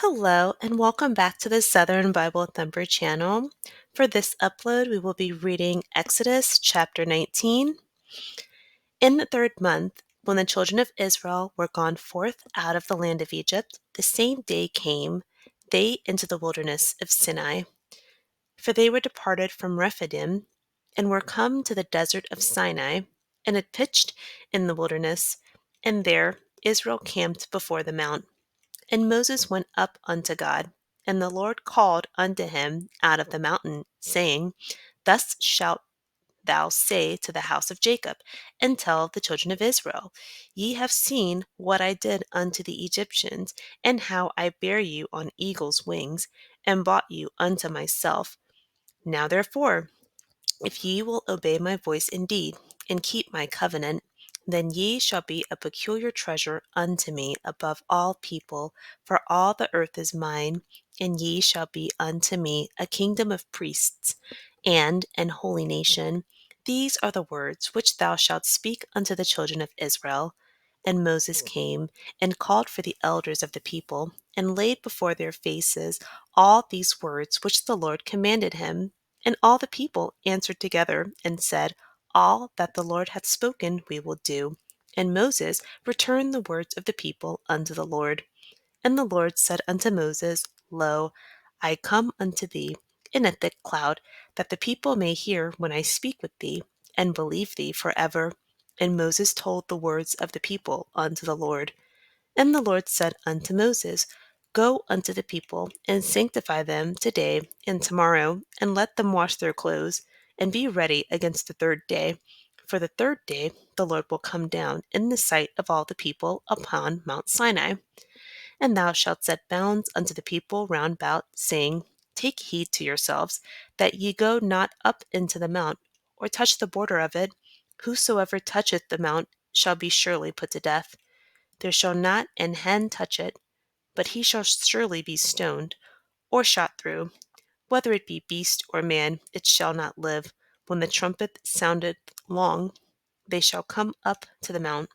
Hello, and welcome back to the Southern Bible Thumper channel. For this upload, we will be reading Exodus chapter 19. In the third month, when the children of Israel were gone forth out of the land of Egypt, the same day came they into the wilderness of Sinai. For they were departed from Rephidim, and were come to the desert of Sinai, and had pitched in the wilderness, and there Israel camped before the mount. And Moses went up unto God, and the Lord called unto him out of the mountain, saying, Thus shalt thou say to the house of Jacob, and tell the children of Israel, Ye have seen what I did unto the Egyptians, and how I bare you on eagle's wings, and brought you unto myself. Now therefore, if ye will obey my voice indeed, and keep my covenant, then ye shall be a peculiar treasure unto me above all people, for all the earth is mine, and ye shall be unto me a kingdom of priests, and an holy nation. These are the words which thou shalt speak unto the children of Israel. And Moses came and called for the elders of the people, and laid before their faces all these words which the Lord commanded him. And all the people answered together and said, All that the Lord hath spoken we will do. And Moses returned the words of the people unto the Lord. And the Lord said unto Moses, Lo, I come unto thee in a thick cloud, that the people may hear when I speak with thee, and believe thee forever. And Moses told the words of the people unto the Lord. And the Lord said unto Moses, Go unto the people, and sanctify them today and tomorrow, and let them wash their clothes, and be ready against the third day. For the third day the Lord will come down in the sight of all the people upon Mount Sinai. And thou shalt set bounds unto the people round about, saying, Take heed to yourselves, that ye go not up into the mount, or touch the border of it. Whosoever toucheth the mount shall be surely put to death. There shall not an hand touch it, but he shall surely be stoned, or shot through. Whether it be beast or man, it shall not live. When the trumpet soundeth long, they shall come up to the mount.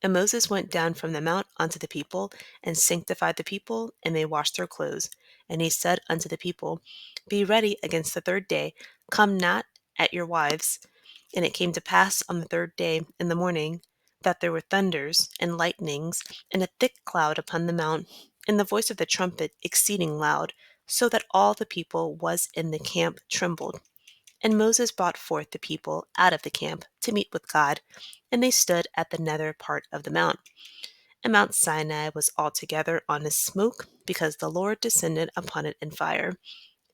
And Moses went down from the mount unto the people, and sanctified the people, and they washed their clothes. And he said unto the people, Be ready against the third day, come not at your wives. And it came to pass on the third day in the morning, that there were thunders and lightnings, and a thick cloud upon the mount, and the voice of the trumpet exceeding loud, so that all the people was in the camp trembled. And Moses brought forth the people out of the camp to meet with God, and they stood at the nether part of the mount. And Mount Sinai was altogether on a smoke, because the Lord descended upon it in fire.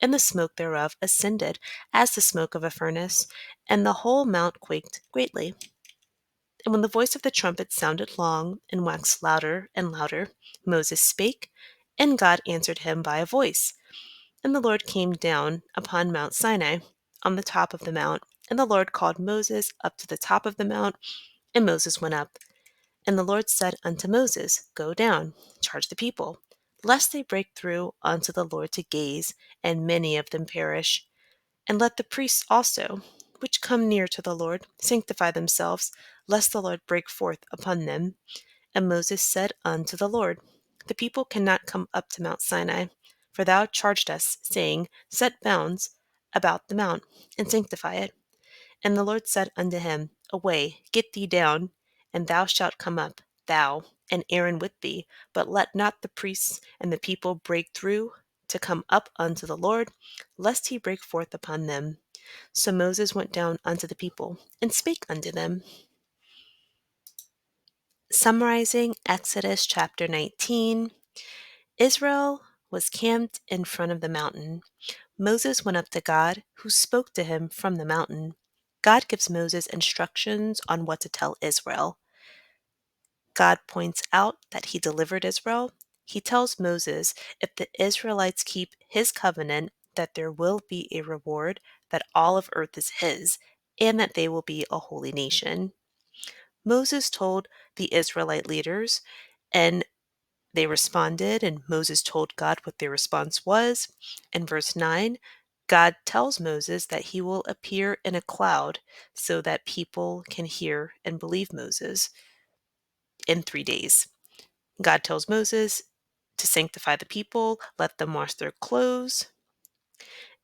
And the smoke thereof ascended as the smoke of a furnace, and the whole mount quaked greatly. And when the voice of the trumpet sounded long, and waxed louder and louder, Moses spake, and God answered him by a voice. And the Lord came down upon Mount Sinai, on the top of the mount, and the Lord called Moses up to the top of the mount, and Moses went up. And the Lord said unto Moses, Go down, charge the people, lest they break through unto the Lord to gaze, and many of them perish. And let the priests also, which come near to the Lord, sanctify themselves, lest the Lord break forth upon them. And Moses said unto the Lord, The people cannot come up to Mount Sinai, for thou charged us, saying, Set bounds about the mount, and sanctify it. And the Lord said unto him, Away, get thee down, and thou shalt come up, thou, and Aaron with thee, but let not the priests and the people break through to come up unto the Lord, lest he break forth upon them. So Moses went down unto the people, and spake unto them. Summarizing Exodus chapter 19, Israel was camped in front of the mountain. Moses went up to God, who spoke to him from the mountain. God gives Moses instructions on what to tell Israel. God points out that he delivered Israel. He tells Moses if the Israelites keep his covenant, that there will be a reward, that all of earth is his, and that they will be a holy nation. Moses told the Israelite leaders, and they responded, and Moses told God what their response was. In verse 9, God tells Moses that he will appear in a cloud so that people can hear and believe Moses in 3 days. God tells Moses To sanctify the people, let them wash their clothes.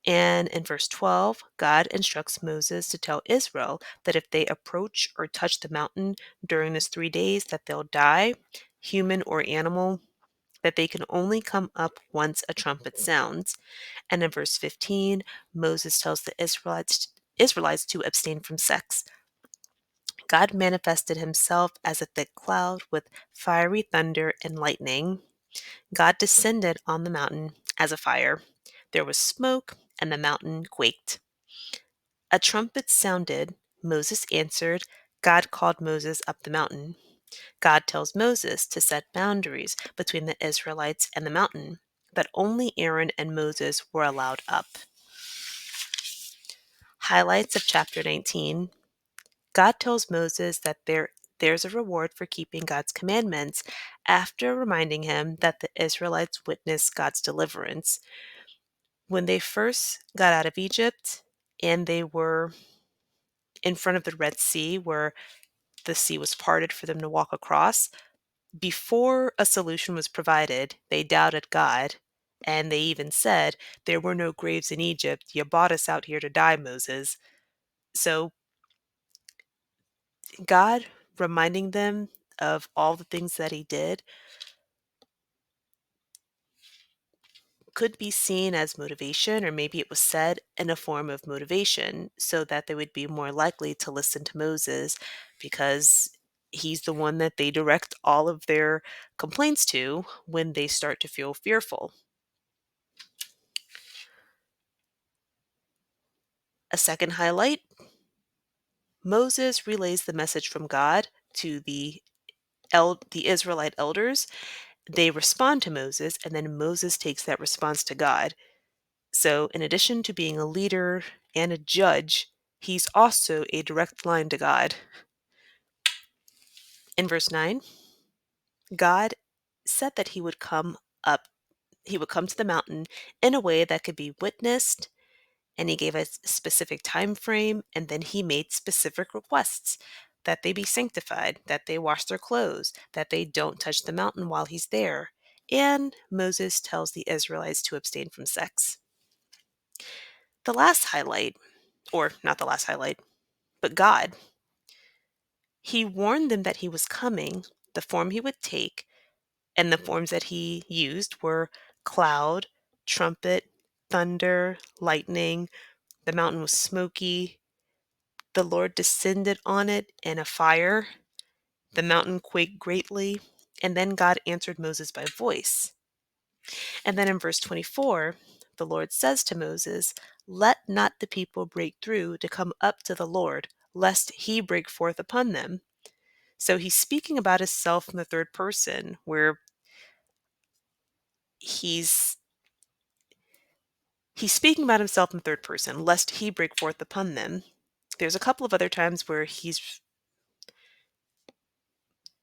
And in verse 12, God instructs Moses to tell Israel that if they approach or touch the mountain during this 3 days, that they'll die, human or animal, that they can only come up once a trumpet sounds. And in verse 15, Moses tells the Israelites to abstain from sex. God manifested himself as a thick cloud with fiery thunder and lightning. God descended on the mountain as a fire. There was smoke, and the mountain quaked. A trumpet sounded. Moses answered. God called Moses up the mountain. God tells Moses to set boundaries between the Israelites and the mountain, but only Aaron and Moses were allowed up. Highlights of chapter 19. God tells Moses that there's a reward for keeping God's commandments after reminding him that the Israelites witnessed God's deliverance. When they first got out of Egypt and they were in front of the Red Sea, where the sea was parted for them to walk across, before a solution was provided, they doubted God. And they even said, "There were no graves in Egypt. You brought us out here to die, Moses." So God reminding them of all the things that he did could be seen as motivation, or maybe it was said in a form of motivation so that they would be more likely to listen to Moses, because he's the one that they direct all of their complaints to when they start to feel fearful. A second highlight: Moses relays the message from God to the Israelite elders. They respond to Moses, and then Moses takes that response to God. So, in addition to being a leader and a judge, he's also a direct line to God. In verse 9, God said that he would come to the mountain in a way that could be witnessed, and he gave a specific time frame, and then he made specific requests that they be sanctified, that they wash their clothes, that they don't touch the mountain while he's there. And Moses tells the Israelites to abstain from sex. The last highlight, or not the last highlight, but God. He warned them that he was coming, the form he would take, and the forms that he used were cloud, trumpet, thunder, lightning. The mountain was smoky. The Lord descended on it in a fire. The mountain quaked greatly. And then God answered Moses by voice. And then in verse 24, the Lord says to Moses, "Let not the people break through to come up to the Lord, lest he break forth upon them." So he's speaking about himself in the third person, where he's speaking about himself in third person, lest he break forth upon them. There's a couple of other times where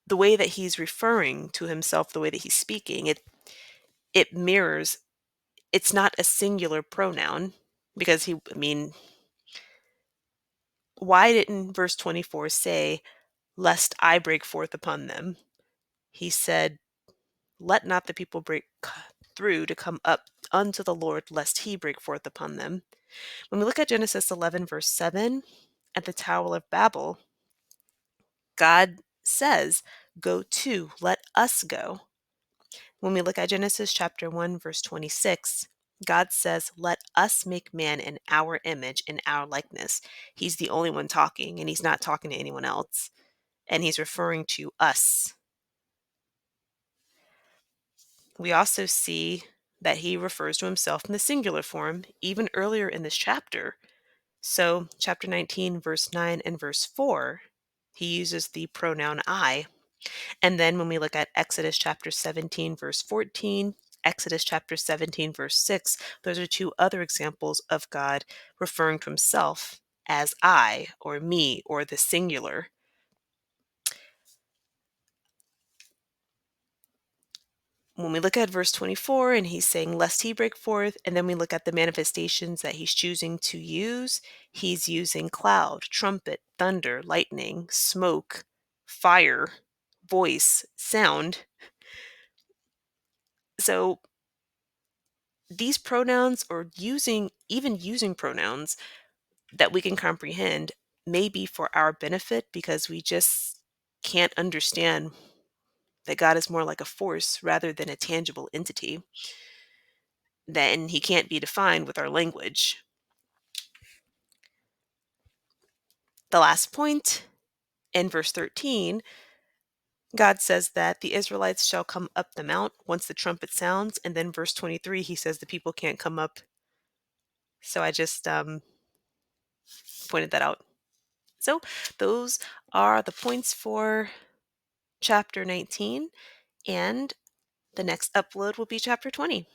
the way that he's referring to himself, the way that he's speaking, it mirrors, it's not a singular pronoun, because why didn't verse 24 say, "Lest I break forth upon them"? He said, "Let not the people break through to come up unto the Lord, lest he break forth upon them." When we look at Genesis 11, verse 7, at the Tower of Babel, God says, "Go to, let us go." When we look at Genesis chapter 1, verse 26, God says, "Let us make man in our image, in our likeness." He's the only one talking, and he's not talking to anyone else. And he's referring to us. We also see that he refers to himself in the singular form, even earlier in this chapter. So, chapter 19, verse 9 and verse 4, he uses the pronoun I. And then when we look at Exodus chapter 17, verse 14, Exodus chapter 17, verse 6, those are two other examples of God referring to himself as I, or me, or the singular. When we look at verse 24, and he's saying, "Lest he break forth," and then we look at the manifestations that he's choosing to use, he's using cloud, trumpet, thunder, lightning, smoke, fire, voice, sound. So these pronouns, or using pronouns that we can comprehend, may be for our benefit because we just can't understand that God is more like a force rather than a tangible entity. Then he can't be defined with our language. The last point in verse 13, God says that the Israelites shall come up the mount once the trumpet sounds. And then verse 23, he says the people can't come up. So I just pointed that out. So those are the points for chapter 19. And the next upload will be chapter 20.